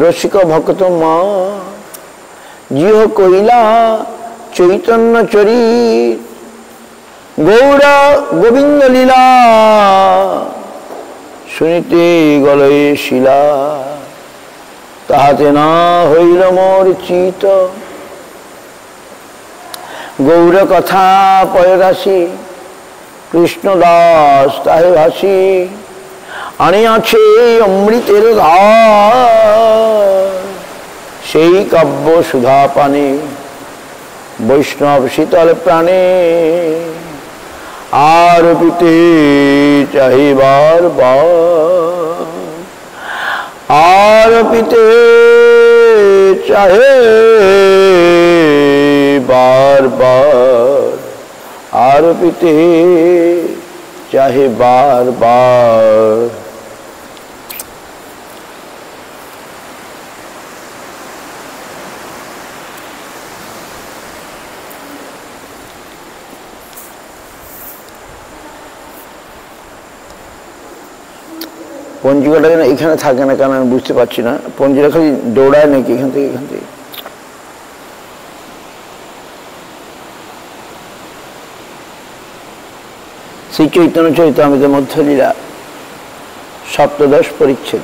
रसिक भक्त मा जिह कइला चैतन्य चरी गौर गोविंद लीला सुनिते गलये शिला ताहाते ना हईल मोर चित गौर कथा पयरासी कृष्ण दास ताहे भासी आनियाछे अमृतेर धार सेई काव्य सुधा पाने वैष्णव शीतल प्राणे आरोपिते चाहे बार बार आरोपिते चाहे बार बार आरोपिते चाहे बार बार। पंजिकाटा যেন এখানে থাকে না, কারণ আমি বুঝতে পারছি না পঞ্জিকা খালি দৌড়ায় নাকি এখান থেকে শ্রী চৈতন্য চরিতামৃত মধ্যলীলা সপ্তদশ পরিচ্ছেদ।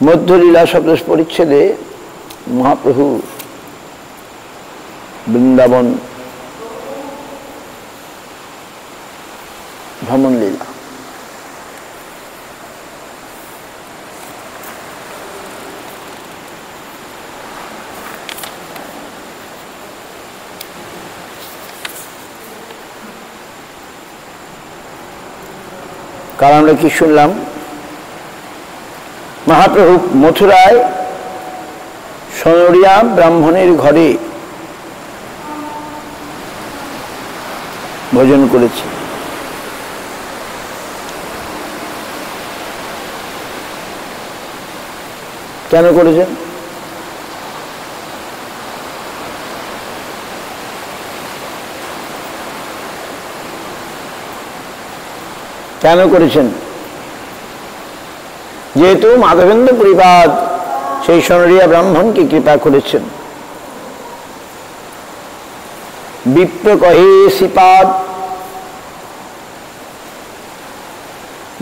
मध्यलीला सप्तदश परिच्छेदे महाप्रभु वृंदावन भ्रमण लीला। কাল আমরা কি শুনলাম? महाप्रभु मथुराय सोनरिया ब्राह्मणेर घरे भोजन करेছে। কেন করেছেন? কেন করেছেন? যেহেতু মাধবেন্দ্র পরিবাদ সেই সোনরিয়া ব্রাহ্মণকে কৃপা করেছেন। বিপ্র কহে শ্রীপাদ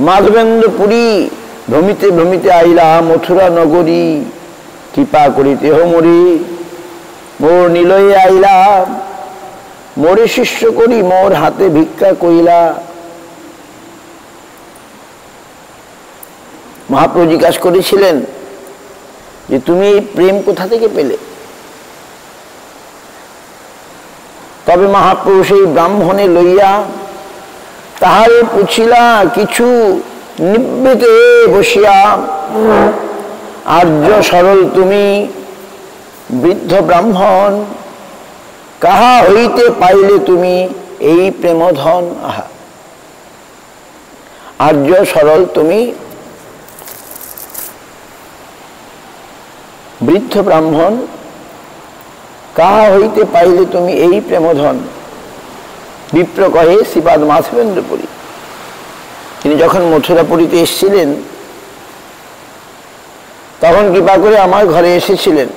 মাধবেন্দ্র পুরী ভ্রমিতে ভ্রমিতে আইলা মথুরা নগরী কৃপা করিতে হো মরি মোর নিলয়ে আইলা মোরে শিষ্য করি মোর হাতে ভিক্ষা কইলা। महाप्रभु जिज्ञासा करेছিলেন যে তুমি এই প্রেম কোথা থেকে পেলে? তবে মহাপ্রভু সেই ব্রাহ্মণে লইয়া তাহারে পুছিলা কিছু নিবৃতে বসিয়া আর্য সরল তুমি বৃদ্ধ ব্রাহ্মণ কাহা হইতে পাইলে তুমি এই প্রেমধন। আহা আর্য সরল তুমি বৃদ্ধ ব্রাহ্মণ কাহা হইতে পাইলে তুমি এই প্রেমধন। বিপ্র কহে শ্রীপাদ মাধবেন্দ্রপুরী তিনি যখন মথুরাপুরীতে এসেছিলেন তখন কৃপা করে আমার ঘরে এসেছিলেন।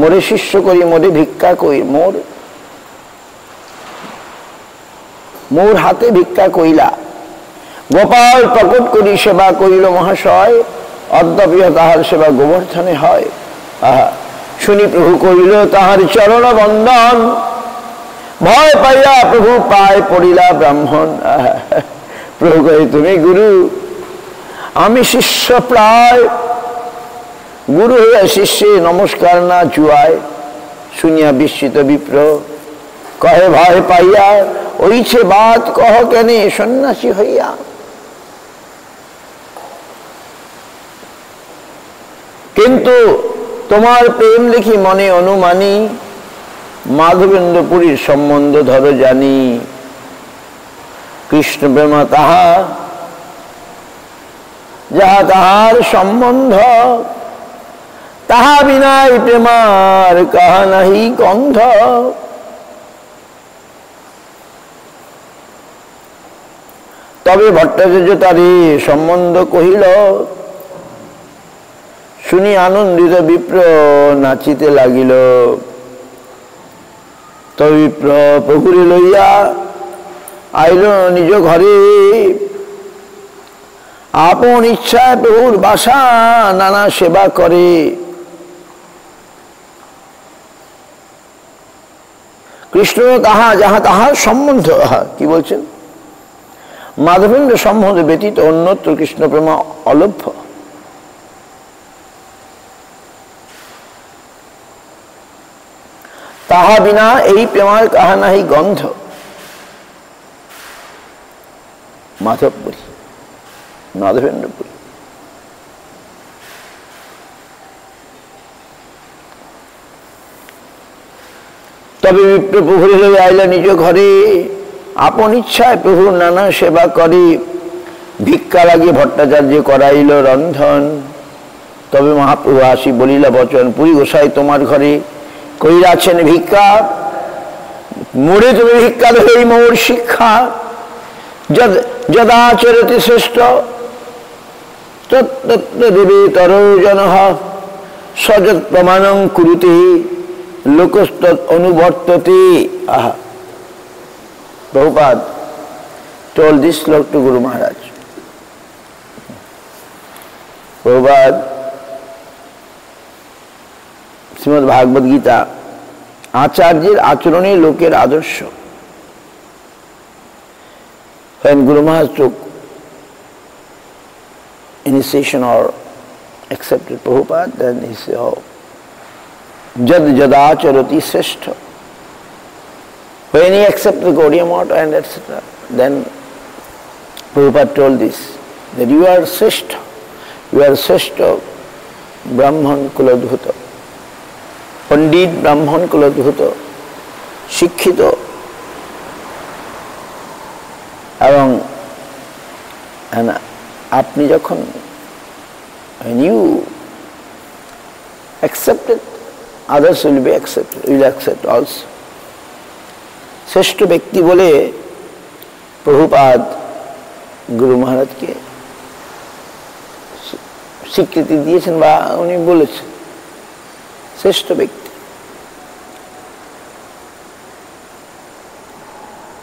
মোরে শিষ্য করি মোরে ভিক্ষা কই মোর হাতে ভিক্ষা কইলা। গোপাল প্রকট করি সেবা করিল মহাশয় অদ্যাপি তাহার সেবা গোবর্ধনে হয়। আহা শুনি প্রভু করিল তাহার চরণ বন্দন ভয় পাইয়া প্রভু পায় পড়িলা ব্রাহ্মণ। আহা প্রভু কহে তুমি গুরু আমি শিষ্য প্রায় গুরু হইয়া শিষ্যে নমস্কার না চুয়ায়। শুনিয়া বিস্মিত বিপ্র কহে ভয় পাইয়া ওইছে বাত কহ কেনে সন্ন্যাসী হইয়া। কিন্তু তোমার প্রেম দেখি মনে অনুমানী মাধবেন্দ্রপুরীর সম্বন্ধ ধরো জানি। কৃষ্ণ প্রেমা তাহা যাহা তাহার সম্বন্ধ তাহা বিনাই প্রেমার কাহা নাহি গন্ধ। তবে ভট্টাচার্য তারে সম্বন্ধ কহিল, শুনি আনন্দিত বিপ্র নাচিতে লাগিল। তবে বিপ্র প্রভুরে লইয়া আইল নিজ ঘরে, আপন ইচ্ছায় প্রভুর বাসা নানা সেবা করে। কৃষ্ণ তাহা যাহা তাহার সম্বন্ধ, কি বলছেন, মাধবেন্দ্র সম্বন্ধ ব্যতীত অন্যত্র কৃষ্ণ প্রেম অলভ্য। তাহা বিনা এই প্রেমার কাহা নাহি গন্ধ। মাধবপুরী, মাধবেন্দ্রপুরী। তবে বিপ্র প্রভুরে লইয়া আইলা নিজ ঘরে, আপন ইচ্ছায় প্রভুর নানা সেবা করে। ভিক্ষা লাগিয়ে ভট্টাচার্য করাইল রন্ধন। তবে মহাপ্রভু আসি বলিলা বচন, পুরী গোসাই তোমার ঘরে কইরাছেন ভিক্ষা। মোড়ে তুমি ভিক্ষা ধরেই মোর শিক্ষা। যদাচরতি শ্রেষ্ঠ তত্তত্ত্ব দেবে তরজন, সযৎ প্রমাণং কুরুতে লোকস্তৎ অনুবর্ততে। আহা, Prabhupada told this sloka to Guru Maharaj. Prabhupada, Shrimad ভাগবত গীতা, আচার্যের আচরণে লোকের আদর্শ। When Guru Maharaj took initiation or accepted Prabhupada, then he said, oh, jad jadacharati sreshta. When he accepted the Gaudiya Mata and etc., then Prabhupada told this, that you are sreshta, you are sreshta Brahman kuladhuta, Pandit Brahman kuladhuta, শিক্ষিত এবং আপনি যখন when you accept it, others will be accepted, will accept also. শ্রেষ্ঠ ব্যক্তি বলে প্রভুপাদ গুরু মহারাজকে স্বীকৃতি দিয়েছেন বা উনি বলেছেন শ্রেষ্ঠ ব্যক্তি।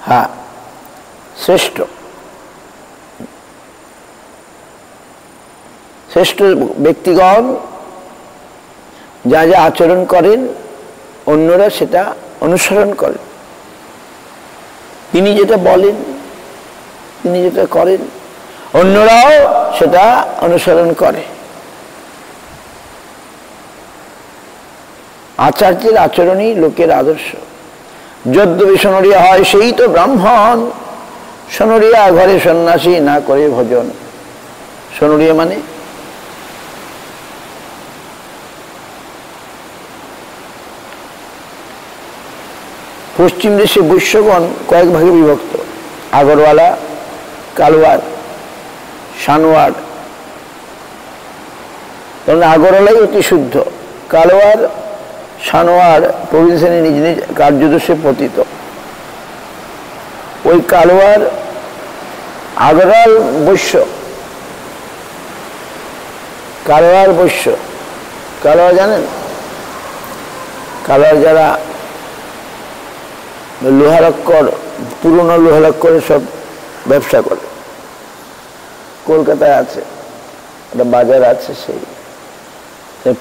হ্যাঁ, শ্রেষ্ঠ শ্রেষ্ঠ ব্যক্তিগণ যা যা আচরণ করেন অন্যরা সেটা অনুসরণ করেন। তিনি যেটা বলেন, তিনি যেটা করেন, অন্যরাও সেটা অনুসরণ করে। আচার্যের আচরণই লোকের আদর্শ। যদ্যপি সনরিয়া হয় সেই তো ব্রাহ্মণ, সনরিয়া ঘরে সন্ন্যাসী না করে ভজন। সনরিয়া মানে পশ্চিম দেশে বৈশ্যগণ কয়েক ভাগে বিভক্ত, আগরওয়ালা, কালওয়ার, সানওয়ার। কারণ আগরওয়ালাই অতি শুদ্ধ, কালওয়ার সানওয়ার প্রভিন্সে নিজ নিজ কার্যদোষে পতিত। ওই কালওয়ার আগরওয়াল বৈশ্য, কালওয়ার বৈশ্য। কালওয়ার জানেন? কালওয়ার যারা লোহালক্কর, পুরনো লোহালক্করের সব ব্যবসা করে। কলকাতায় আছে একটা বাজার আছে, সেই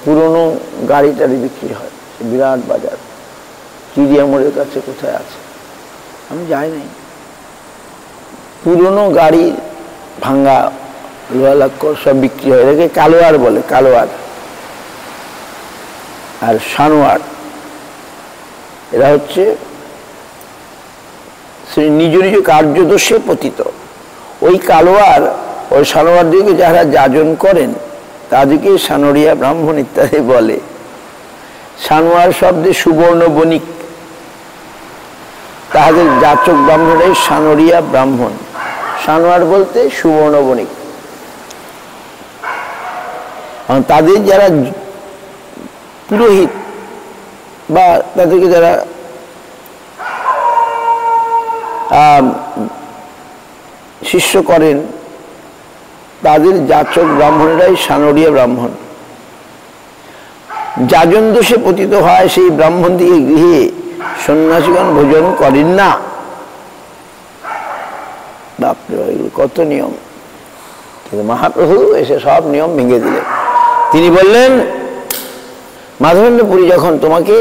পুরনো গাড়ি টাড়ি বিক্রি হয়, বিরাট বাজার। চিড়িয়া মোড়ের কাছে কোথায় আছে, আমি যাই নাই। পুরনো গাড়ি, ভাঙ্গা লোহালক্কর সব বিক্রি হয়, এটাকে কালোয়ার বলে, কালোয়ার। আর সানোয়ার এরা হচ্ছে নিজ নিজ কার্যদোষে পতিত। ওই কালোয়ার, ওই সানোয়ার দিকে যারা যাজন করেন তাদেরকে সানরিয়া ব্রাহ্মণ ইত্যাদি বলে। সানোয়ার শব্দে সুবর্ণ বণিক, তাহাদের যাচক ব্রাহ্মণের সানরিয়া ব্রাহ্মণ। সানোয়ার বলতে সুবর্ণ বণিক। তাদের যারা পুরোহিত বা তাদেরকে যারা শিষ্য করেন তাদের যাচক ব্রাহ্মণেরাই সানরিয়া ব্রাহ্মণ। যাজন দোষে পতিত হয় সেই ব্রাহ্মণ দিকে গৃহে সন্ন্যাসীগণ ভোজন করেন না। বাপরে, কত নিয়ম! কিন্তু মহাপ্রভু এসে সব নিয়ম ভেঙে দিলেন। তিনি বললেন, মাধবেন্দ্র পুরী যখন তোমাকে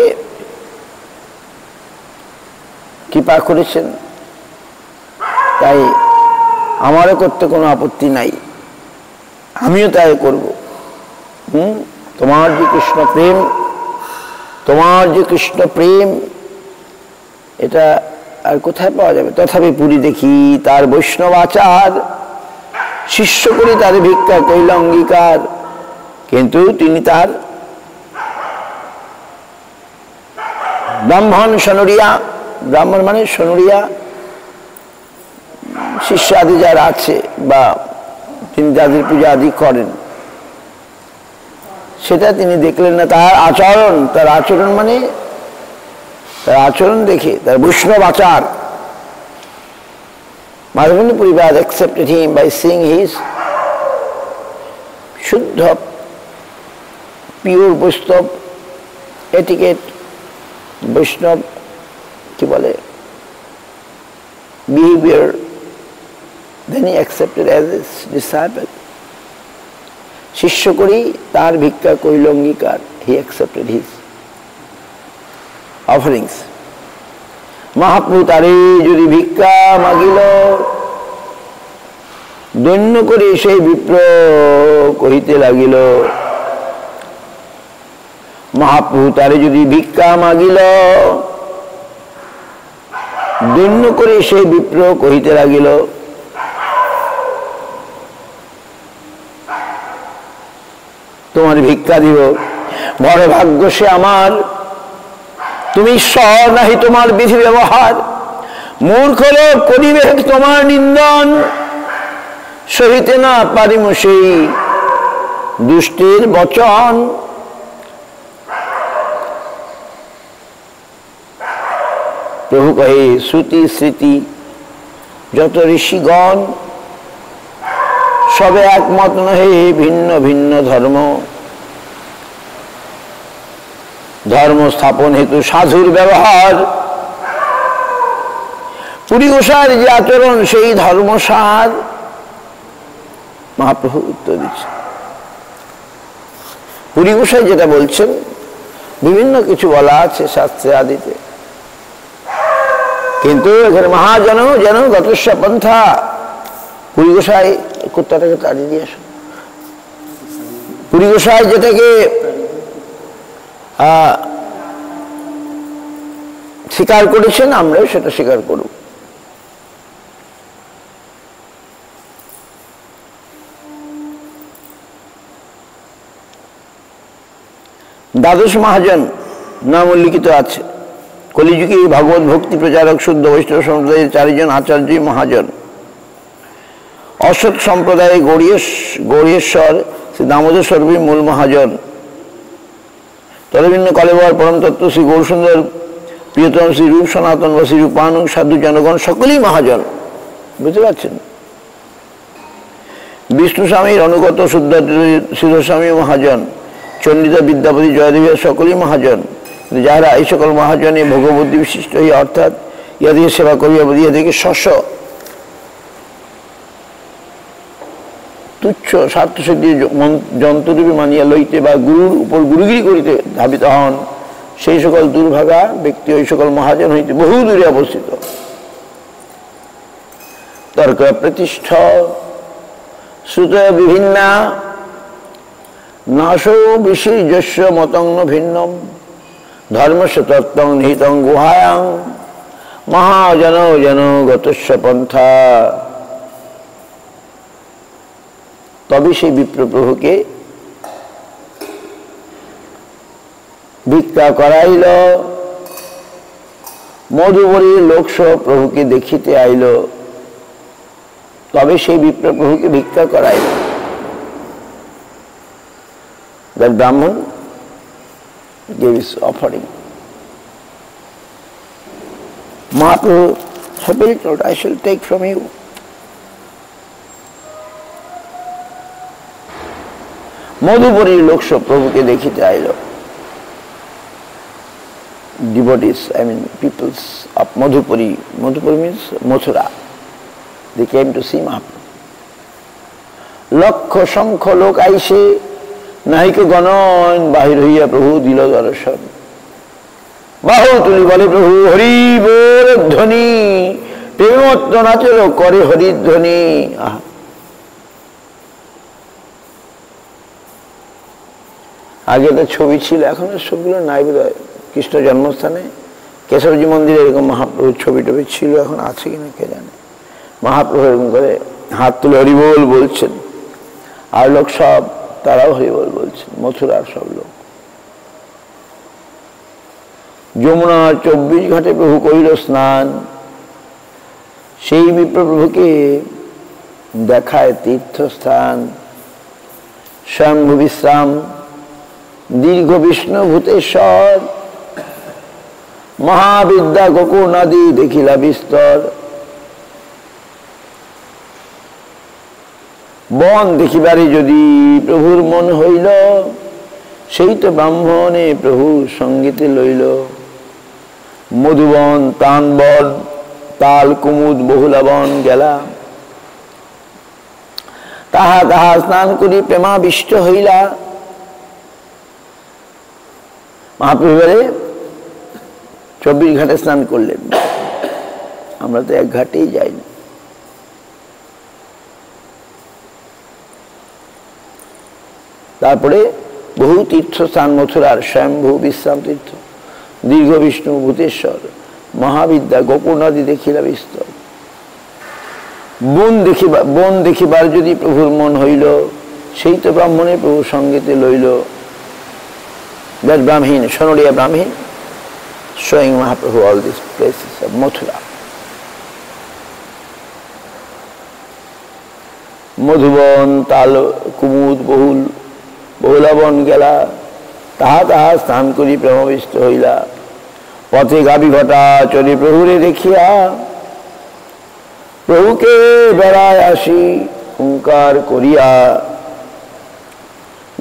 কৃপা করেছেন, তাই আমারও করতে কোনো আপত্তি নাই, আমিও তাই করব। তোমার যে কৃষ্ণ প্রেম, তোমার যে কৃষ্ণ প্রেম, এটা আর কোথায় পাওয়া যাবে? তথাপি পুরী দেখি তার বৈষ্ণব আচার, শিষ্য করি তার ভিক্ষা কইল অঙ্গীকার। কিন্তু তিনি তার ব্রাহ্মণ সনরিয়া, ব্রাহ্মণ মানে সনরিয়া শিষ্য আদি যারা আছে বা তিনি যাদের পূজা আদি করেন, সেটা তিনি দেখলেন না। তার আচরণ, তার আচরণ মানে তার আচরণ দেখে, তার বৈষ্ণব আচার। Madhavendra Puri Bhad accepted him by seeing his Shuddha, pure Vaishnav etiquette, Vaishnav কি বলে behavior. Then he accepted as his disciple. শিষ্য করি তার ভিক্ষা কইল অঙ্গীকার. He accepted his offerings. Mahaprabhu তারে যদি ভিক্ষা মাগিল, দৈন্য করে সেই বিপ্র কহিতে লাগিল। মহাপ্রভু তারে যদি ভিক্ষা মাগিল, দৈন্য করে সেই বিপ্র কহিতে লাগিল। তোমার ভিক্ষা দিব, বড় ভাগ্য সে আমার, তুমি ঈশ্বর নাহি তোমার বিধি ব্যবহার। মূর্খ লোক করিবে তোমার নিন্দন, সহিতে না পারিম সেই দুষ্টের বচন। প্রভু কহে শ্রুতি স্মৃতি যত ঋষিগণ, সবে একমত নহে ভিন্ন ভিন্ন ধর্ম। ধর্ম স্থাপন হেতু সাধুর ব্যবহার, পুরী গোসাইয়ের যে আচরণ সেই ধর্মসার। মহাপ্রভু উত্তর দিচ্ছে, পুরী গোসাই যেটা বলছেন বিভিন্ন কিছু বলা আছে শাস্ত্রে আদিতে, কিন্তু এখানে মহাজন যেন গতস্য পন্থা। পুরী গোসাই কুত্তাটাকে তাড়িয়ে দিয়ে আসুন। পুরী গোসাই যেটাকে স্বীকার করেছেন, আমরাও সেটা স্বীকার করব। দ্বাদশ মহাজন নাম উল্লিখিত আছে। কলিযুগে ভগবত ভক্তি প্রচারক শুদ্ধ বৈষ্ণব সম্প্রদায়ের 4 জন আচার্য মহাজন। অসৎ সম্প্রদায়ে গৌরীশ্বর শ্রী দামোদর স্বরূপী মূল মহাজন। তদভিন্ন কলেবর পরম তত্ত্ব শ্রী গৌরসুন্দর প্রিয়তম শ্রী রূপ সনাতন বা শ্রী রূপানন্দ সাধু জনগণ সকলেই মহাজন। বুঝতে পারছেন? বিষ্ণু স্বামীর অনুগত শুদ্ধ সিদ্ধস্বামী মহাজন। চন্ডিতা বিদ্যাপতি জয়দেবী সকলেই মহাজন। যাহারা এই সকল মহাজনে ভোগবুদ্ধি বিশিষ্ট হইয়া অর্থাৎ ইহাদিকে সেবা করিয়া ইহাদিকে শস্য তুচ্ছ স্বার্থসিদ্ধি যন্ত্ররূপে মানিয়া লইতে বা গুরুর উপর গুরুগিরি করিতে ধাবিত হন, সেই সকল দুর্ভাগা ব্যক্তি ওই সকল মহাজন হইতে বহু দূরে অবস্থিত। তর্ক প্রতিষ্ঠ শ্রুত বিভিন্না নাশো বিশির্যস্য মতং ভিন্নম ধর্মস্য তত্ত্বং নিহিতং গুহায়াং মহাজন জন গতস্য পন্থা। তবে সেই বিপ্রপ্রভুকে ভিক্ষা করাইল। মধুবরীর লোকসহ প্রভুকে দেখিতে আইল, তবে সেই বিপ্রপ্রভুকে ভিক্ষা Korail. That Brahman gave his offering. Mahaprabhu happily told, I shall take from you. Madhupuri lok sab Prabhuke dekhite ailo. Devotees, I mean peoples of Madhupuri. Madhupuri means Mathura. They came to see Mahaprabhu. Lakho shankho lok aise nahike ganon bahir hoiya Prabhu dilo darshan. Bahu tuli bole Prabhu Hari bol dhoni premotto nachelo kore Hari dhoni. আগে তো ছবি ছিল, এখন সবগুলো নাই বোধহয়। কৃষ্ণ জন্মস্থানে কেশবজি মন্দিরে এরকম মহাপ্রভুর ছবি টবি ছিল, এখন আছে কিনা কে জানে। মহাপ্রভু এরকম করে হাত তুলে হরিবোল বলছেন, আর লোক সব তারাও হরিবোল বলছেন, মথুরার সব লোক। যমুনার 24 ঘাটে প্রভু করিল স্নান, সেই বিপ্রভুকে দেখায় তীর্থস্থান। স্বয়ম্ভু বিশ্রাম দীর্ঘ বিষ্ণু ভূতেশ্বর, মহাবিদ্যা গোকুল নদী দেখিলা বিস্তর। বন দেখিবারে যদি প্রভুর মন হইল, সেই তো ব্রাহ্মণে প্রভু সঙ্গীতে লইল। মধুবন তানবন তাল কুমুদ বহুলাবন গেলা, তাহা তাহা স্নান করি প্রেমাবিষ্ট হইলা। মহাপ্রভু এবারে 24 ঘাটে স্নান করলেন, আমরা তো এক ঘাটেই যাইনি। তারপরে বহু তীর্থস্থান মথুরার, স্বয়ম্ভু বিশ্রাম তীর্থ, দীর্ঘ বিষ্ণু ভূতেশ্বর, মহাবিদ্যা গোকুল নদী দেখিলা বিস্তর। বন দেখিবার যদি প্রভুর মন হইল, সেই তো ব্রাহ্মণে প্রভু সঙ্গীতে লইল। That Brahmin, Sonoliya Brahmin, showing Mahaprabhu all these places of Mathura. Madhuban তাল কুমুদ বহুলাবন গেলা, তাহা তাহা স্নান করি প্রেমাবিষ্ট হইলা। পথে গাভী ঘটা চলি প্রভুরে দেখিয়া, প্রভুকে বেড়ায় আসি হুঙ্কার করিয়া।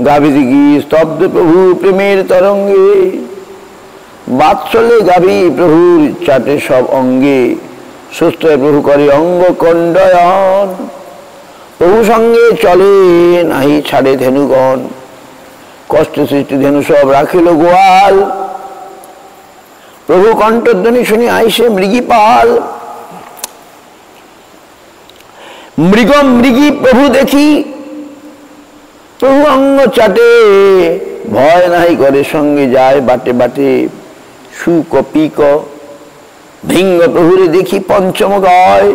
গাভী দিঘি স্তব্ধ প্রভু প্রেমের তরঙ্গে, বাৎসল্যে গাভী প্রভুর চাটে সব অঙ্গে। সুস্থ প্রভু করে অঙ্গ কণ্ডয়ন, প্রভু সঙ্গে চলে নাহি ছাড়ে ধেনুগণ। কষ্ট সৃষ্টি ধেনু সব রাখিল গোয়াল, প্রভু কণ্ঠধ্বনি শুনি আইসে মৃগীপাল। মৃগী প্রভু দেখি প্রভু অঙ্গ চাটে, ভয় নাই করে সঙ্গে যায় বাটে বাটে। শুক পিক ভিঙ্গ প্রভুরে দেখি পঞ্চম গায়,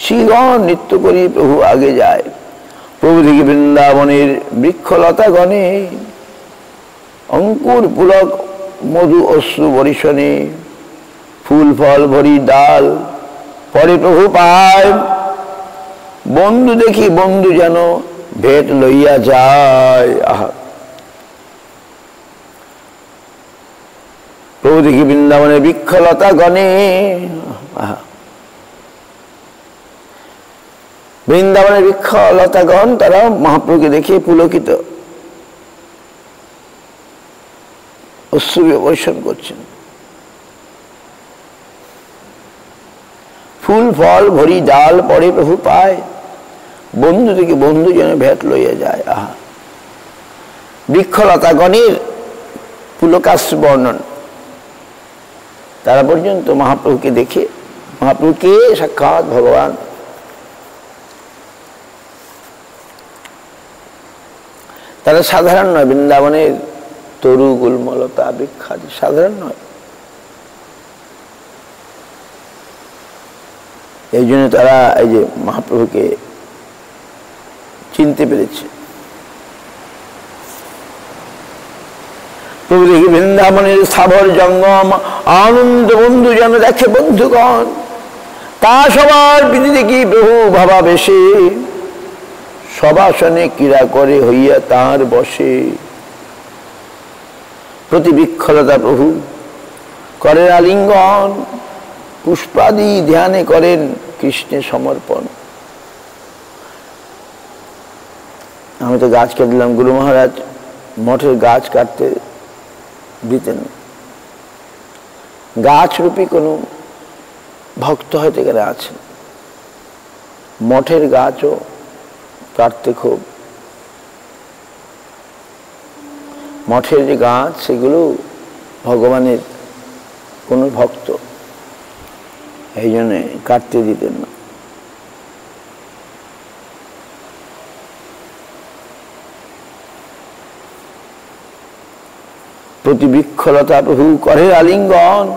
শ্রীগণ নৃত্য করি প্রভু আগে যায়। প্রভু দেখি বৃন্দাবনের বৃক্ষলতা গণে, অঙ্কুর পুলক মধু অশ্রু বরিশনে। ফুল ফল ভরি ডাল পরে প্রভু পায়, বন্ধু দেখি বন্ধু যেন ভেট লইয়া যায়। আহা, প্রভু দেখি বৃন্দাবনের বৃক্ষলতা গণে। আহা, বৃন্দাবনের বৃক্ষলতাগণ তারা মহাপ্রভুকে দেখে পুলকিত, অশ্রু বর্ষণ করছেন। ফুল ফল ভরি ডাল পরে প্রভু পায়, বন্ধু থেকে বন্ধু যেন ভেট লইয়া যায়। আহা, বৃক্ষলতাগণের পুলকাশ্রু বর্ণন। তারা পর্যন্ত মহাপ্রভুকে দেখে, মহাপ্রভুকে সাক্ষাৎ ভগবান। তারা সাধারণ নয়, বৃন্দাবনের তরু গুল্মলতা বৃক্ষাদি সাধারণ নয়। এই জন্য তারা এই যে মহাপ্রভুকে চিনতে পেরেছে। প্রভু দেখি বৃন্দাবনের স্থাবর জঙ্গম, আনন্দ বন্ধু যেন দেখে বন্ধুগণ। তা সবার প্রীতি দেখি প্রভু ভাবাবেশে, সবাসনে ক্রীড়া করে হইয়া তাঁর বসে। প্রতিবিক্ষলতা প্রভু করেন আলিঙ্গন, পুষ্পাদি ধ্যানে করেন কৃষ্ণে সমর্পণ। আমি তো গাছ কাটলাম, গুরু মহারাজ মঠের গাছ কাটতে দিতেন। গাছরূপী কোনো ভক্ত হয়তো এখানে আছেন, মঠের গাছও কাটতে খুব, মঠের যে গাছ সেগুলো ভগবানের কোনো ভক্ত, এই জন্যে কাটতে দিতেন না। প্রতিবৃক্ষলতা প্রভু করে আলিঙ্গন,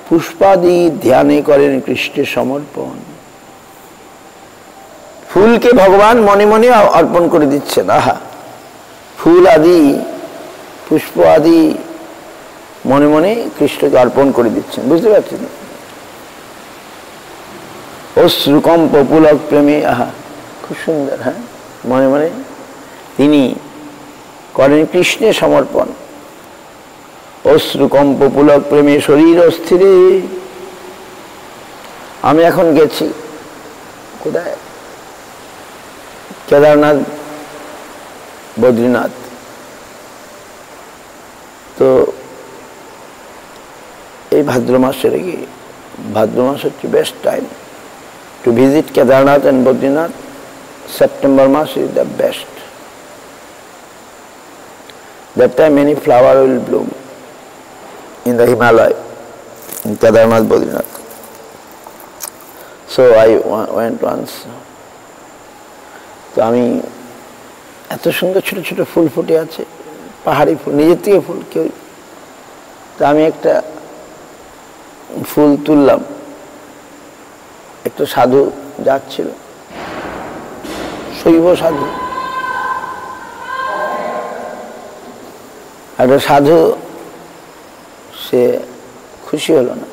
পুষ্পাদি ধ্যানে করেন কৃষ্ণে সমর্পণ। ফুলকে ভগবান মনে মনে অর্পণ করে দিচ্ছেন। আহা, ফুল আদি পুষ্প আদি মনে মনে কৃষ্ণকে অর্পণ করে দিচ্ছেন, বুঝতে পারছেন? অশ্রুকম্প পুলক প্রেমে, আহা খুব সুন্দর। হ্যাঁ, মনে মনে তিনি করেন কৃষ্ণে সমর্পণ। অশ্রুকম্প পুলক প্রেমে শরীর অস্থিরে। আমি এখন গেছি কোথায়? কেদারনাথ, বদ্রীনাথ। তো এই ভাদ্র মাসের কি, ভাদ্র মাস হচ্ছে best time to visit Kedarnath and Badrinath. September মাস is the best. That time many flower will bloom in the Himalaya, in Kedarnath, Badrinath. So I went once. তো আমি এত সুন্দর ছোট ছোট ফুল ফুটে আছে, পাহাড়ি ফুল, নিজের থেকে ফুল কেউ। তো আমি একটা ফুল তুললাম, একটা সাধু যাচ্ছিল, শৈব সাধু, একটা সাধু, সে খুশি হলো না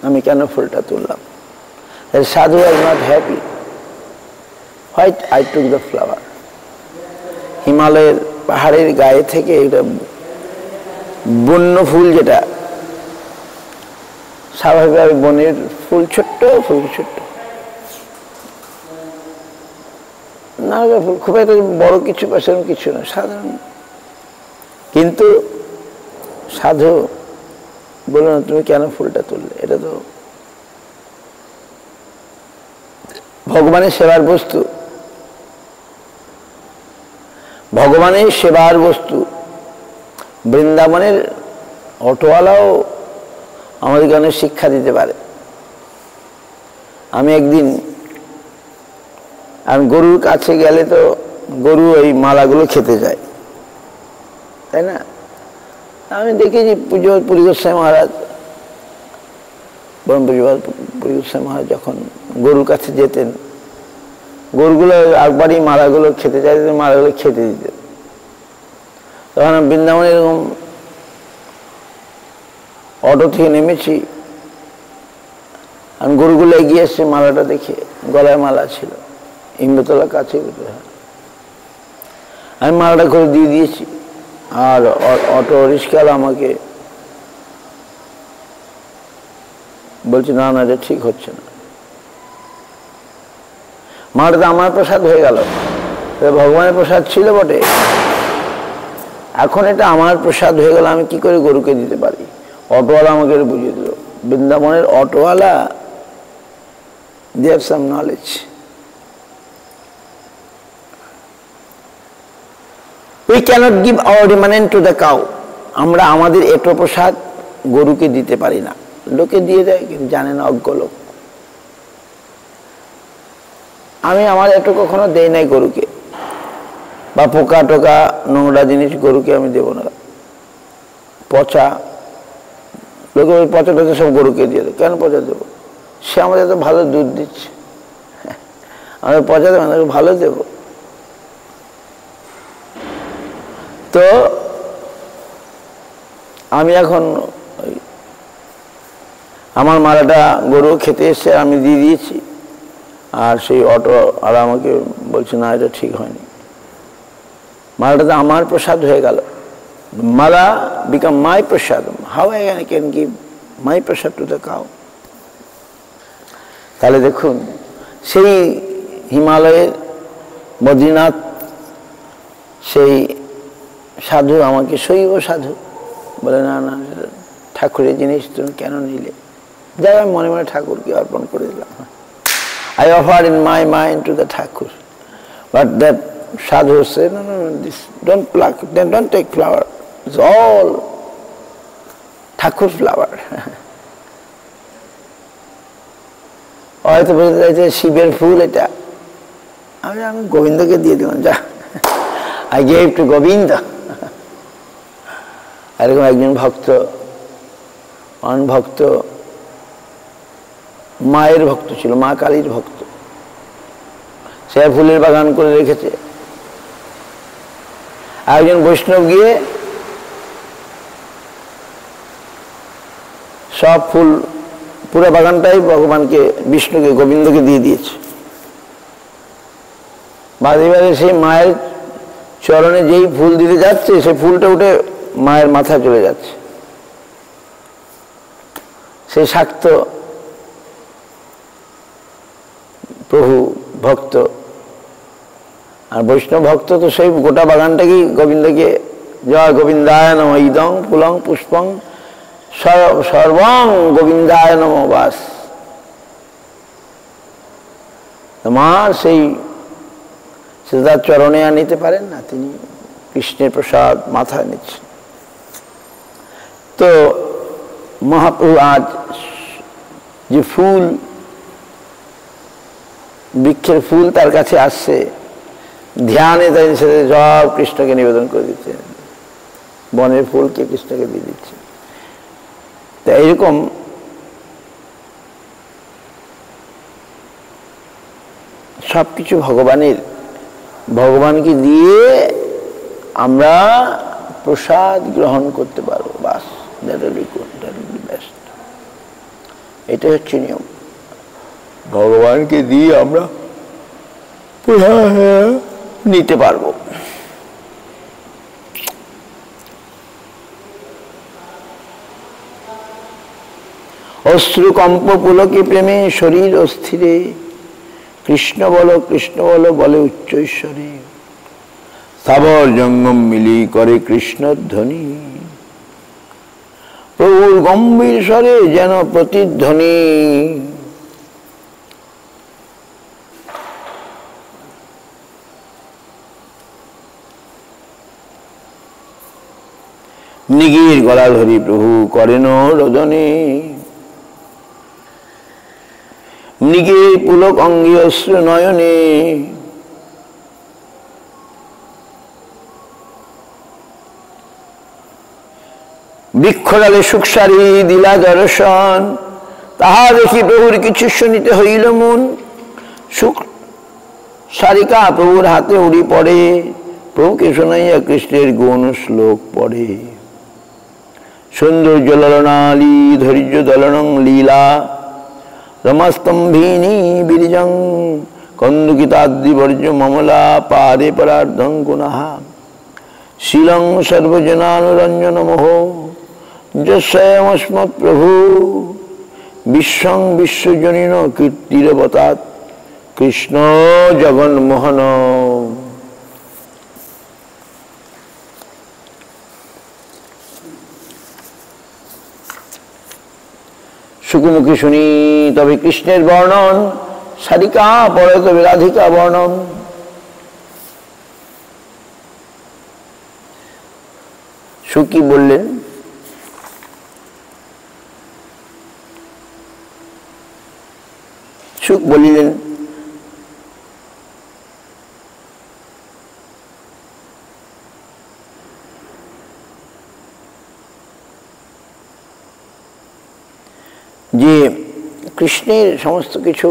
আমি কেন ফুলটা তুললাম। সাধু was not happy. White I took the flower. হিমালয়ের পাহাড়ের গায়ে থেকে এটা বন্য ফুল, যেটা স্বাভাবিকভাবে বনের ফুল, ছোট্ট ফুল, ছোট্ট না ফুল, খুব একটা বড় কিছু সেরকম কিছু না, সাধারণ। কিন্তু সাধু বলল না, তুমি কেন ফুলটা তুললে? এটা তো ভগবানের সেবার বস্তু, ভগবানের সেবার বস্তু। বৃন্দাবনের অটোওয়ালাও আমাদেরকে অনেক শিক্ষা দিতে পারে। আমি একদিন, আমি গরুর কাছে গেলে তো গরু ওই মালাগুলো খেতে যায়, তাই না? আমি দেখেছি পুরী গোস্বামী মহারাজ, বরং পুরী গোস্বামী মহারাজ যখন গরুর কাছে যেতেন, গরুগুলো একবারই মালাগুলো খেতে চাইতেন, মালাগুলো খেতে দিতেন। তখন আমি বৃন্দাবনে এরকম অটো থেকে নেমেছি, আমি গরুগুলো এগিয়ে এসছি, মালাটা দেখে, গলায় মালা ছিল, ইন্দ্রতলা কাছে। আমি মালাটা করে দিয়ে দিয়েছি, আর অটো রিক্সাওয়ালা আমাকে বলছে, না না, এটা ঠিক হচ্ছে না। মালাটা তো আমার প্রসাদ হয়ে গেল, ভগবানের প্রসাদ ছিল বটে, এখন এটা আমার প্রসাদ হয়ে গেল, আমি কি করে গরুকে দিতে পারি? অটোওয়ালা আমাকে বুঝিয়ে দিল। বৃন্দাবনের অটোওয়ালা, they have some knowledge. We cannot give our remnant to the cow. আমরা আমাদের এটো প্রসাদ গরুকে দিতে পারি না। লোকে দিয়ে দেয়, কিন্তু জানে না, অজ্ঞ লোক। আমি আমার এটো কখনো দেই নাই গরুকে, বা পোকা টোকা নোংরা জিনিস গরুকে আমি দেব না। পচা, লোকে ওই পচা টচা সব গরুকে দিয়ে দেবো। কেন পচা দেবো? সে আমাদের তো ভালো দুধ দিচ্ছে, আমাদের পচা দেবো না, ভালো দেবো। তো আমি এখন আমার মালাটা গরু খেতে এসছে, আমি দিয়ে দিয়েছি, আর সেই অটো আর আমাকে বলছে, না এটা ঠিক হয়নি। মালাটা তো আমার প্রসাদ হয়ে গেল, mala become my prasadam. How I can give my prasad to the cow? তাহলে দেখুন সেই হিমালয়ের বদ্রীনাথ সেই সাধু আমাকে শৈব সাধু বলে, না না ঠাকুরের জিনিস তুমি কেন নিলে? যাই আমি মনে মনে ঠাকুরকে অর্পণ করে দিলাম। I offered in my mind to the Thakur. But that sadhu said, no, this, don't pluck, then don't take flower. It's all Thakur flower. হয়তো বলতে চাইছে শিবের ফুল এটা, আমি গোবিন্দকে দিয়ে দিলাম, যা I gave to Govinda. এরকম একজন ভক্ত, ভক্ত মায়ের ভক্ত ছিল, মা কালীর ভক্ত, সে ফুলের বাগান করে রেখেছে। একজন বৈষ্ণব গিয়ে সব ফুল, পুরো বাগানটাই ভগবানকে, বিষ্ণুকে, গোবিন্দকে দিয়ে দিয়েছে। বাড়ি বাড়ি সেই মায়ের চরণে যেই ফুল দিতে যাচ্ছে, সে ফুলটা উঠে মায়ের মাথায় চলে যাচ্ছে। সেই শাক্ত প্রভু ভক্ত আর বৈষ্ণব ভক্ত তো সেই গোটা বাগানটাকেই গোবিন্দকে, জয় গোবিন্দায় নম ইদং ফুলং পুষ্পং সর্বং গোবিন্দায় নম, বাস। আমার সেই তার চরণে আর নিতে পারেন না, তিনি কৃষ্ণের প্রসাদ মাথায় নিচ্ছেন। তো মহাপ্রভু আজ যে ফুল, বৃক্ষের ফুল তার কাছে আসছে, ধ্যানে তাই সাথে সব কৃষ্ণকে নিবেদন করে দিচ্ছে, বনের ফুলকে কৃষ্ণকে দিয়ে দিচ্ছে। তা এইরকম সবকিছু ভগবানের, ভগবানকে দিয়ে আমরা প্রসাদ গ্রহণ করতে পারবো, বাস। That will be good, that will be best. এটা হচ্ছে নিয়ম, ভগবানকে দিয়ে আমরা নিতে পারবো। অশ্রুকম্প পুলকে প্রেমে শরীর অস্থিরে, কৃষ্ণ বলো বলে উচ্চৈশ্বরে, স্থাবর জঙ্গম মিলি করে কৃষ্ণর ধ্বনি, প্রভুর গম্ভীর স্বরে যেন প্রতিধ্বনি। নিগির গলা ধরি প্রভু করেন রজনে, নিগির পুলক অঙ্গী অশ্রু নয়নে, বৃক্ষডালে সুখসারি দিলা দর্শন, তাহা দেখি প্রভুর কিছু শুনিতে হইল মন। সুখ সারিকা প্রভুর হাতে উড়ি পড়ে, প্রভুকে শোনাইয়া কৃষ্ণের গুণ শ্লোক পড়ে। সৌন্দর্য ললনালী ধৈর্য দলনং লীলা, রমাস্তম্ভিনী বীর্যং কন্দুকিতাদ্রিবর্জ্য মমলা, পারে পরার্ধং গুণাহা শিলং সর্বজনানুরঞ্জন মোহ, যস্যয়মস্মৎ প্রভু বিশ্বং বিশ্বজনীন কীর্তিরবতাৎ, কৃষ্ণ জগন্মোহন। সুখমুখী শুনি তবে কৃষ্ণের বর্ণন, সারিকা পড়ে তবে রাধিকা বর্ণন। সুখী বললেন, সুখ বলিলেন, যে কৃষ্ণের সমস্ত কিছু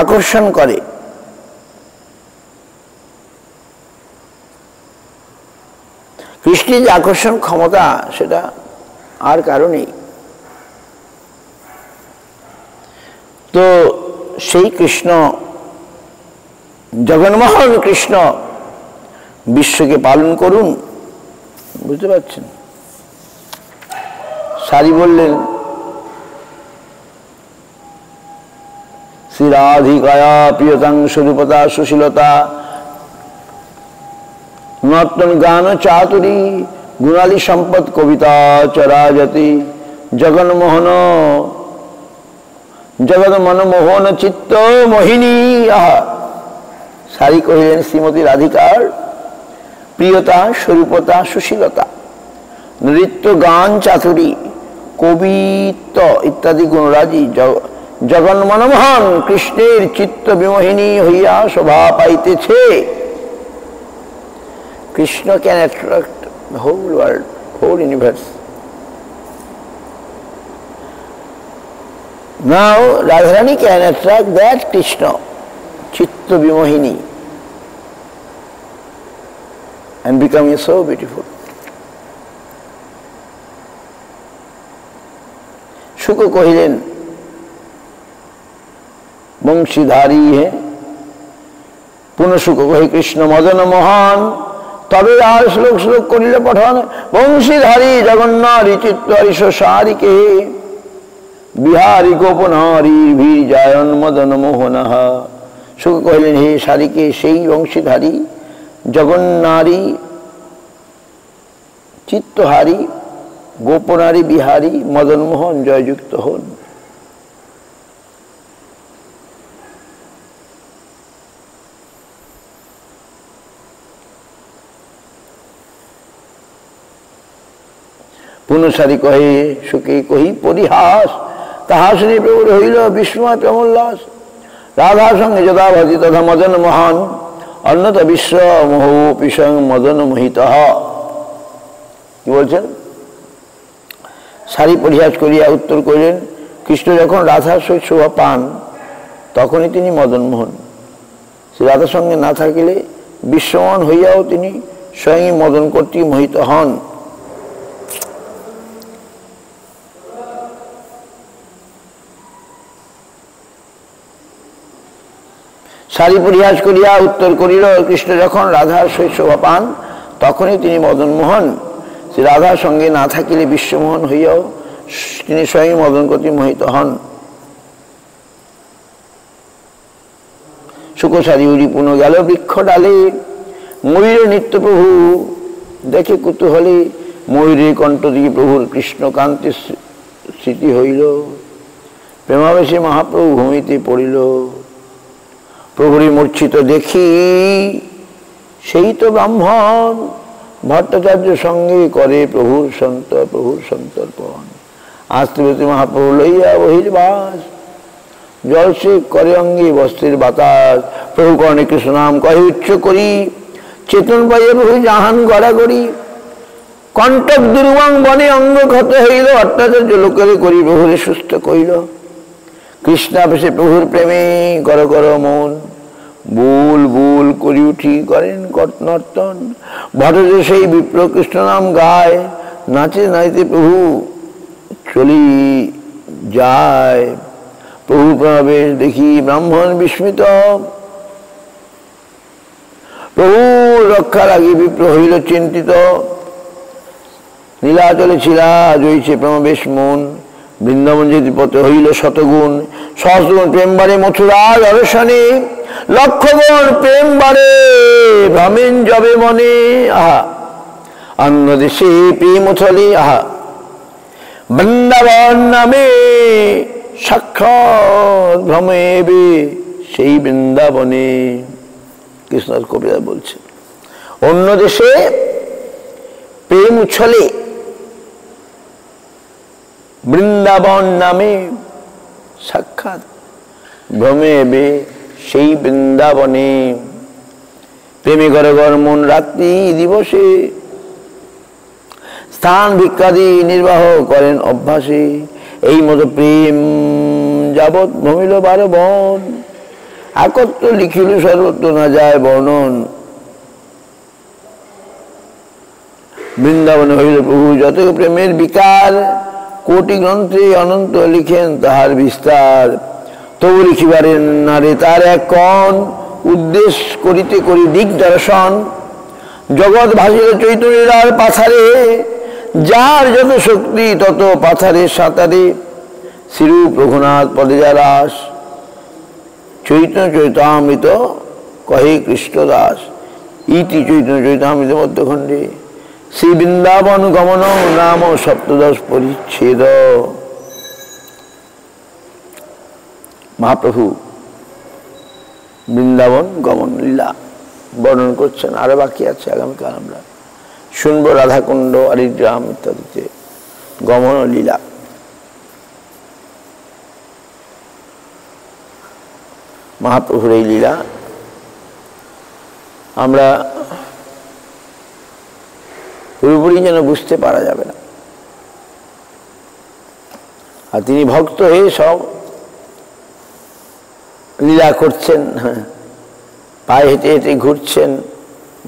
আকর্ষণ করে, কৃষ্ণের যে আকর্ষণ ক্ষমতা সেটা আর কারো নেই। তো সেই কৃষ্ণ, জগন্মোহন কৃষ্ণ বিশ্বকে পালন করুন। বুঝতে পারছেন? সারি বললেন, শ্রী রাধিকায়া প্রিয়তাং স্বরূপতা সুশীলতা নর্তন গান চাতুরী গুণালী সম্পদ কবিতা চরাজতি জগন্মোহন জগন্মনমোহন চিত্ত মোহিনী। আহা! সারি কহিলেন, শ্রীমতী রাধিকার প্রিয়তা স্বরূপতা সুশীলতা নৃত্য গান চাতুরী কবিত্ব ইত্যাদি গুণরাজি জগন্মনমোহন কৃষ্ণের চিত্ত বিমোহিনী হইয়া শোভা পাইতেছে। Krishna can attract the whole world, whole universe. Now Radharani can attract that Krishna, Chitta Vimohini, and becoming so beautiful. Shuka কহিলেন, বংশীধারী হে। পুনঃ শুক কহি, কৃষ্ণ মদন মোহন। তবে আর শ্লোক শ্লোক করিলে পঠন, বংশীধারী জগন্নারী চিত্তহরি সারিকে বিহারী গোপনারী ভীর জায়ন মদন মোহনঃ। শুক কহিলেন, হে সারিকে, সেই বংশীধারী জগন্নারী চিত্তহারী গোপনারী বিহারী মদন মোহন জয়যুক্ত হন। পুনঃসারি কহে, সুখে কহি পরিহাস। তাহা শুনি প্রভুর হইল বিস্ময় প্রেমোল্লাস। রাধার সঙ্গে যথাভতি তথা মদন মোহন অন্যত বিশ্ব মোহপি স্বয়ং মদন মোহিত। কি বলছেন? সারি পরিহাস করিয়া উত্তর করিলেন, কৃষ্ণ যখন রাধার সহিত শোভা পান তখনই তিনি মদন মোহন। সে রাধার সঙ্গে না থাকিলে বিশ্বমোহন হইয়াও তিনি স্বয়ং মদন কর্তৃক মোহিত হন। সারি পরিহাস করিয়া উত্তর করিল, কৃষ্ণ যখন রাধার সহিত শোভা পান তখনই তিনি মদন মোহন। সে রাধার সঙ্গে না থাকিলে বিশ্বমোহন হইয়াও তিনি স্বয়ং মদন কর্তৃক মোহিত হন। শুকসারি উড়ি পুনঃ গেল বৃক্ষ ডালে, ময়ূরের নিত্য প্রভু দেখে কুতূহলে। ময়ূরের কণ্ঠ দিয়ে প্রভুর কৃষ্ণকান্তের স্মৃতি হইল। প্রেমাবেশে মহাপ্রভু ভূমিতে পড়িল। প্রভুরই মূর্ছিত দেখি সেই তো ব্রাহ্মণ, ভট্টাচার্য সঙ্গে করে প্রভুর সন্তর্পণ। আস্তিপতি মহাপ্রভু লইয়া বহির্বাস, জলসেক করে অঙ্গে বস্ত্রের বাতাস। প্রভু কর্ণে কৃষ্ণ নাম কহে উচ্চ করি, চেতন পাইয়া প্রভু জাহান গড়াগড়ি। কণ্টক দুর্বাং বনে অঙ্গ ক্ষত হইল, ভট্টাচার্য লোকের করি প্রভুরে সুস্থ কইল। কৃষ্ণাবেশে প্রভুর প্রেমে গর গর মন, বুল বুল করি উঠি করেন নর্তন। ভট্টাচার্য সেই বিপ্র কৃষ্ণ নাম গায়, নাচে নাইতে প্রভু চলি যায়। প্রভু প্রবেশ দেখি ব্রাহ্মণ বিস্মিত, প্রভু রক্ষা লাগি বিপ্র হইল চিন্তিত। নীলাচলে ছিলা জয়ছে প্রবেশ মন, বৃন্দাবন যেতে পথে হইল শতগুণ। সহস্রগুণ প্রেম বাড়ে মথুরা দর্শনে, লক্ষগুণ প্রেম বাড়ে ভ্রমেন যবে মনে। আহা! অন্য দেশে প্রেম চলে, আহা! বৃন্দাবন নামে সাক্ষাৎ ভ্রমেবে সেই বৃন্দাবনে। কৃষ্ণ কবিরা বলছে, অন্য দেশে প্রেম উছলে, বৃন্দাবন নামে সাক্ষাৎ ভ্রমেবে সেই বৃন্দাবনে। প্রেমে ঘরে ঘর মন রাত্রি দিবসে, স্থান ভিক্ষাদি নির্বাহ করেন অভ্যাসে। এই মতো প্রেম যাবৎ ভ্রমিল 12 বন, একত্র লিখিল সর্বত্র না যায় বর্ণন। বৃন্দাবনে হইল প্রভু যত প্রেমের বিকার, কোটি গ্রন্থে অনন্ত লিখেন তাহার বিস্তার। তবু লিখিবারেন নারে তার এক কণ, উদ্দেশ্য করিতে করি দিক দর্শন। জগৎ ভাসিল চৈতন্যের পাথারে, যার যত শক্তি তত পাথারে সাঁতারে, শ্রীরূপ রঘুনাথ পদে যা রাস, চৈতন্য চৈতামৃত কহে কৃষ্ণদাস। ইতি চৈতন্য চৈতামৃত মধ্যখণ্ডে শ্রী বৃন্দাবন গমন নাম সপ্তদশ পরিচ্ছেদ। মহাপ্রভু বৃন্দাবন গমন লীলা বর্ণন করছেন। আরো বাকি আছে, আগামীকাল আমরা শুনবো রাধাকুণ্ড, আরিগ্রাম ইত্যাদিতে গমন লীলা। মহাপ্রভুর এই লীলা আমরা পুরোপুরি যেন বুঝতে পারা যাবে না। আর তিনি ভক্ত হয়ে সব লীলা করছেন, পায়ে হেঁটে হেঁটে ঘুরছেন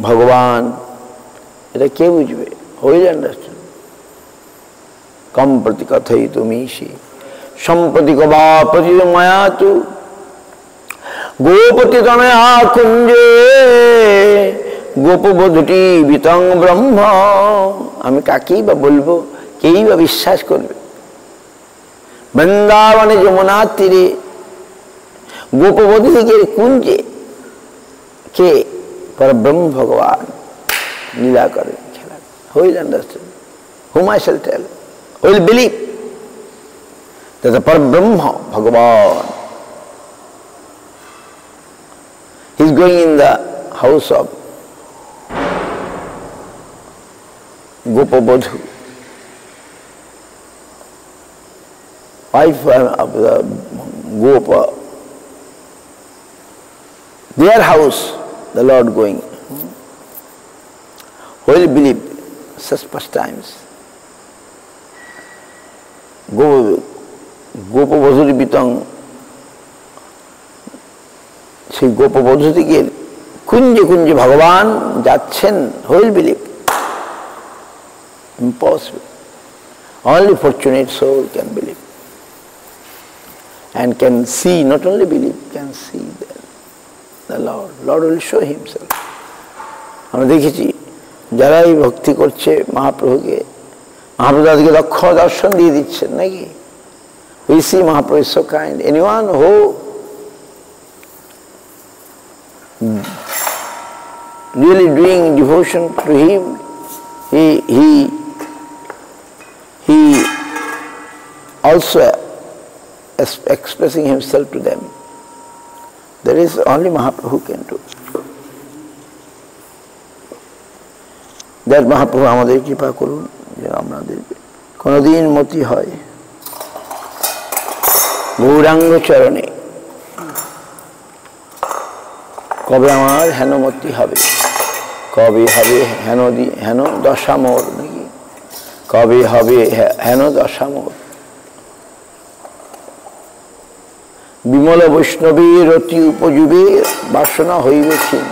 ভগবান, এটা কে বুঝবে? হয়ে যান কম প্রতি কথাই তুমি সম্প্রতি কবা প্রতি মায়া তু গোপতি তনয়া কুঞ্জে গোপবধূটি বিতং ব্রহ্ম। আমি কাকেই বা বলবো, কেই বা বিশ্বাস করবে? বৃন্দাবনে যমুনার তীরে গোপবধূটির কুঞ্জে কে? পরব্রহ্ম ভগবান লীলা করে, খেলা। Who will understand? Whom I shall tell? Who will believe that the Parabrahma Bhagavan he is going in the house of Gopabodhu, wife of the Gopa, their house, the Lord going. Who will believe such pastimes? গোপবধূর বিতং, সেই গোপবধূ থেকে কুঞ্জে কুঞ্জে ভগবান যাচ্ছেন। Who will believe? Impossible. Only fortunate soul can believe and can see, not only believe, can see the Lord. Lord will show himself. আমরা দেখেছি যারা এই ভক্তি করছে মহাপ্রভুকে, মহাপ্রভু তাদেরকে দক্ষ দর্শন দিয়ে দিচ্ছেন নাকি? We see Mahaprabhu is so kind. Anyone who really doing devotion to him, he also expressing himself to them. There is only Mahaprabhu can do. That Mahaprabhu আমাদের কৃপা করুন যেন আমাদের কোনদিন মতি হয় গৌরাঙ্গ চরণে। কবে আমার হেনমতি হবে, কবে হবে হেন দশা মোর নাকি, কবে হবে হেন দশা মোর। বিমল বৈষ্ণবীর অতি উপজীবে বাসনা হইবে ক্ষীণ।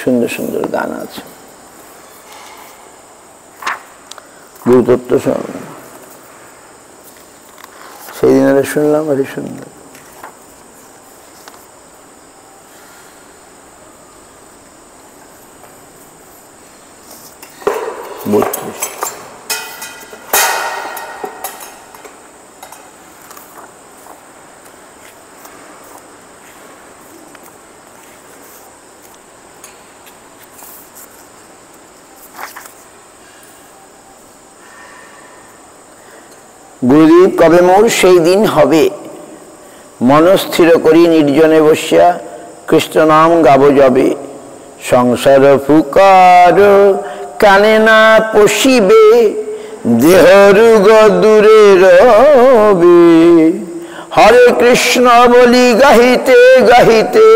সুন্দর সুন্দর গান আছে, গুরুতত্ত্ব সেই দিন শুনলাম, ভারি সুন্দর। গুরুদেব কবে মোর সেই দিন হবে, মনস্থির করি নির্জনে বসিয়া কৃষ্ণ নাম গাব যাবে। সংসার ফুকার কানে না পশিবে, দেহর দূরে রবে। হরে কৃষ্ণ বলি গাহিতে গাহিতে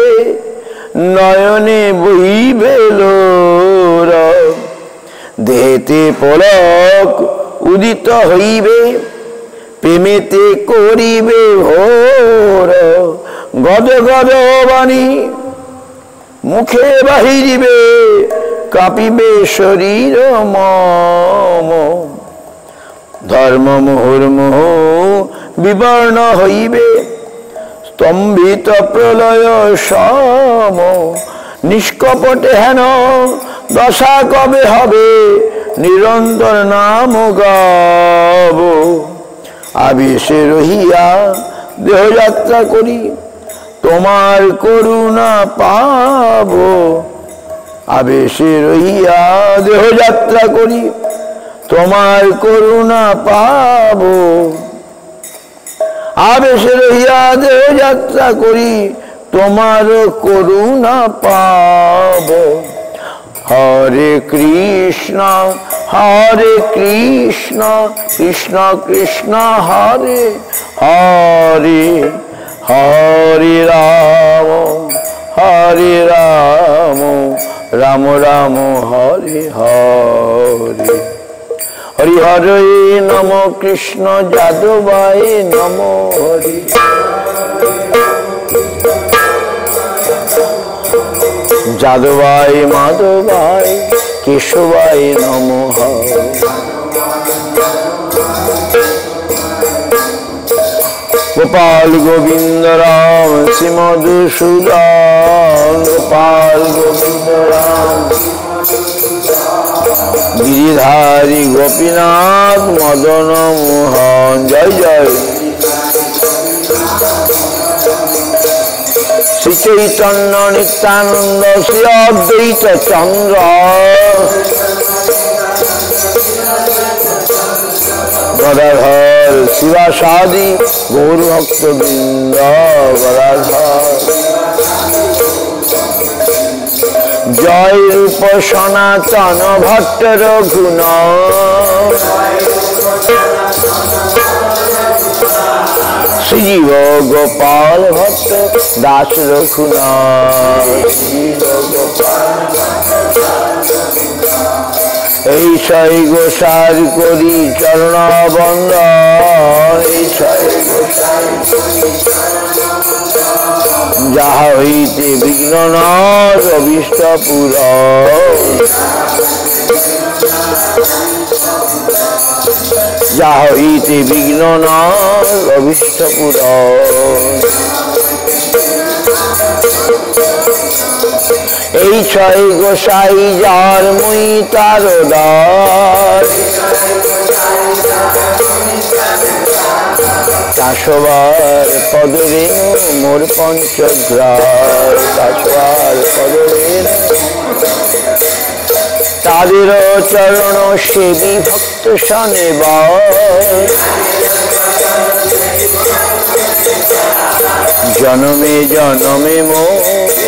নয়নে বহিবে লোর। দেহেতে পলক উদিত হইবে, প্রেমেতে করিবে ভোর। গদ গদ বাণী মুখে বাহিরিবে, কাঁপিবে শরীর মম। ধর্ম মুহুর্মুহু বিবর্ণ হইবে, স্তম্ভিত প্রলয় সম নিষ্কপটে হেন দশা কবে হবে নিরন্তর নাম গাব আবেশে রহিয়া দেহযাত্রা করি তোমার করুণা পাব আবেশে রহিয়া দেহযাত্রা করি তোমার করুণা পাব আবেশে রহিয়া দেহযাত্রা করি তোমার করুণা পাব হরে কৃষ্ণ কৃষ্ণ কৃষ্ণ হরে হরে হরে রাম রাম রাম হরে হরে হরি হরে নম কৃষ্ণ যাদবায় নম হরি যাদবায় মাধবায় কেশবায় নমঃ গোপাল গোবিন্দ রাম শ্রী মধুসূদন গোপাল গোবিন্দ রাম গিরিধারী গোপীনাথ মদন মোহন জয় জয় শ্রী চৈতন্য নিত্যানন্দ শ্রী অদ্বৈত চন্দ্র গদাধর শিবাসাদি গৌর ভক্তবৃন্দ গদাধর জয় রূপ সনাতন ভট্ট রঘুন শ্রীজীব গোপাল ভট্ট দাস রঘুনাথ এই ছয় গোসার করি চরণ বন্দন এই ছয় যাহা হইতে বিঘ্ন নাশ অভীষ্ট পূরণ যাহা হইতে বিঘ্ন নাশ অভীষ্ট পূরণ এই ছয় গোসাই যার মুই তার দাস কাশবার পদরেণু মোর পঞ্চগ্রাস কাশবার পদরেণু তাদের চরণ সেবী ভক্ত শনেবার জনমে জনমে মো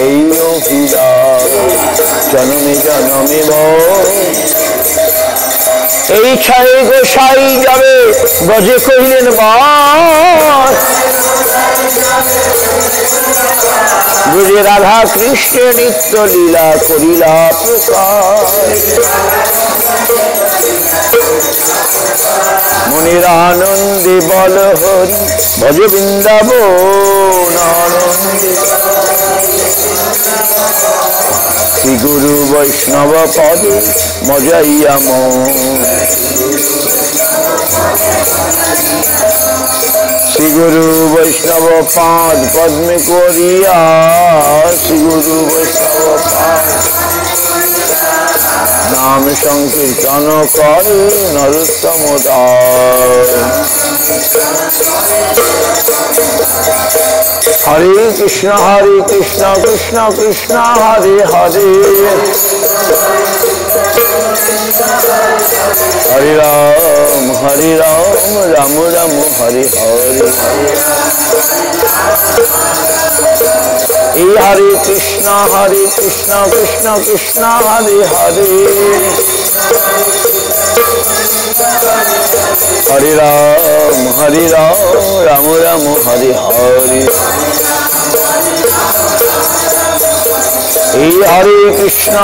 এই অভিলাষ জনমে জনমে মো এই ছয় গোসাই যাবে গজে কহিলেন বাস বুঝে রাধা কৃষ্ণের নিত্য লীলা করিলা প্রকাশ মনির আনন্দে বল হরি ভজ বৃন্দাবন আনন্দে শ্রী গুরু বৈষ্ণব পদে মজাইয়া মন শ্রী গুরু বৈষ্ণব পাদ পদ্মে করিয়া শ্রী গুরু বৈষ্ণব পাদ নাম সংকীর্তন করে নরোত্তম দাস হরে কৃষ্ণ কৃষ্ণ কৃষ্ণ হরে হরে হরে রাম রাম রাম হরে হরে এই হরে কৃষ্ণ কৃষ্ণ কৃষ্ণ হরে হরে হরে রাম রাম রাম হরে হরে এই হরে কৃষ্ণ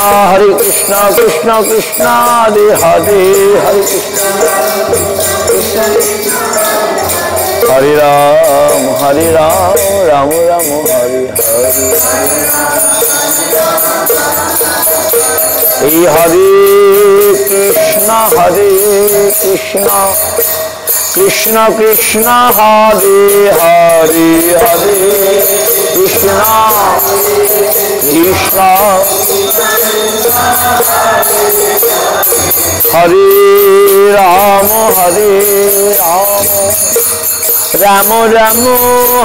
কৃষ্ণ কৃষ্ণ হরে হরে হরে কৃষ্ণ হরে রাম রাম রাম হরে হরে এই হরে কৃষ্ণ কৃষ্ণ কৃষ্ণ হরে হরে হরে কৃষ্ণ হরে রাম রাম রাম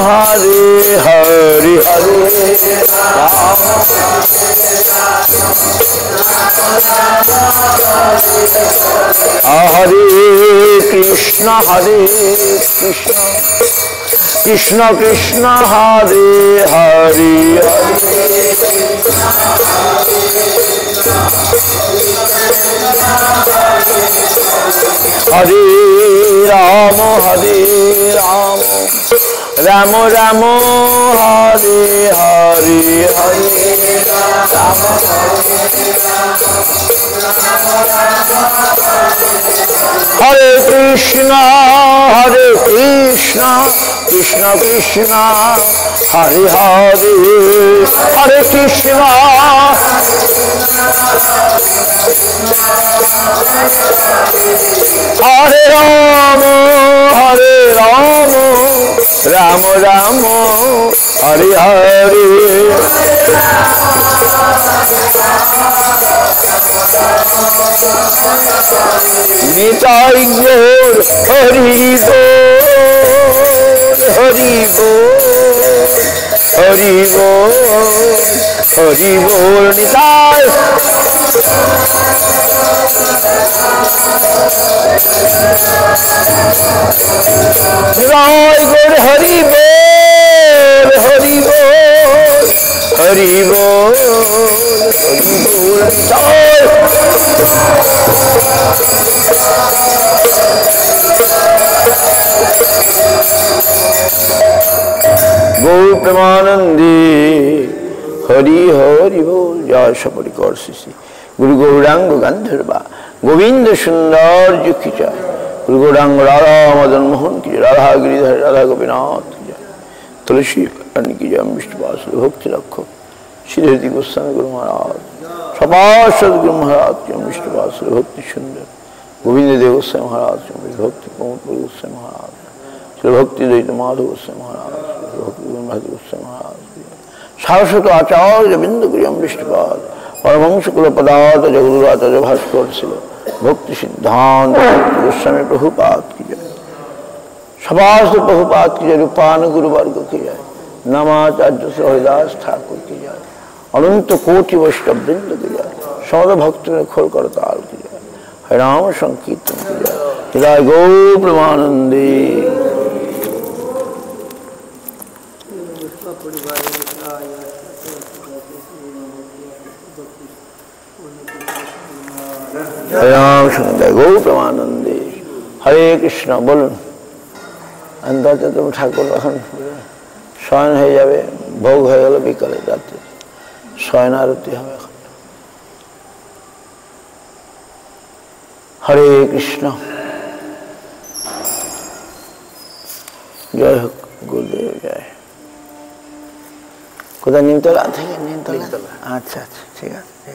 হরে হরে হরে রাম হরে কৃষ্ণ কৃষ্ণ কৃষ্ণ হরে হরে হরে রাম রাম রাম হরে হরে হরে রাম হরে কৃষ্ণ কৃষ্ণ কৃষ্ণ হরে হরে হরে কৃষ্ণ হরে রাম রাম রাম হরে হরে নিতাই গৌর হরি বল হরি বল নিতাই নিতাই গৌর হরি বল নিতাই गौर प्रेमानंदी हरि हरि बोल जय सपरिकर शिशि गुरु गौरांग गंधर्वा गोविंद सुंदर जी की जय गुरु गौरांग राधा मदन मोहन की जय राधा गिरिधर राधा गोपीनाथ की जय तुलसी की जय विष्णुवास भक्ति रखो श्री गोस्वामी गुरु महाराज सपार्षद गुरु महाराज की विष्णुवास भक्ति सुंदर गोविंद देव गोस्वामी महाराज की भक्ति प्रमोद गोस्वामी महाराज श्री भक्ति दैत माधव गोस्वामी महाराज शाश्वत आचार्य बिंद गुरियम विष्णुपाद परमहंस कुल पदार्थ जगुरुराचार्य भास्कर शिल भक्ति सिद्धांत गोस्वामी प्रभुपाद की जय सभास प्रभुपाद की जय रूपान गुरु वर्ग की जय नामाचार्य हरिदास ठाकुर की जय अनंत कोटि वैष्णव वृंद की जय सौद भक्त ने खोल करताल की जय हरिनाम संकीर्तन की जय हृदय गौ प्रेमानंदी राम सुंदर गौ प्रेमानंदी हरे कृष्ण बोलून अंदाजे तुम ठाकुर शयन हो जाए भोग हो गल बिकाले रात्रि शयन आरती है हरे कृष्ण जय हो गुरुदेव जय कोदा नीमतला थे नीमतला अच्छा अच्छा ठीक है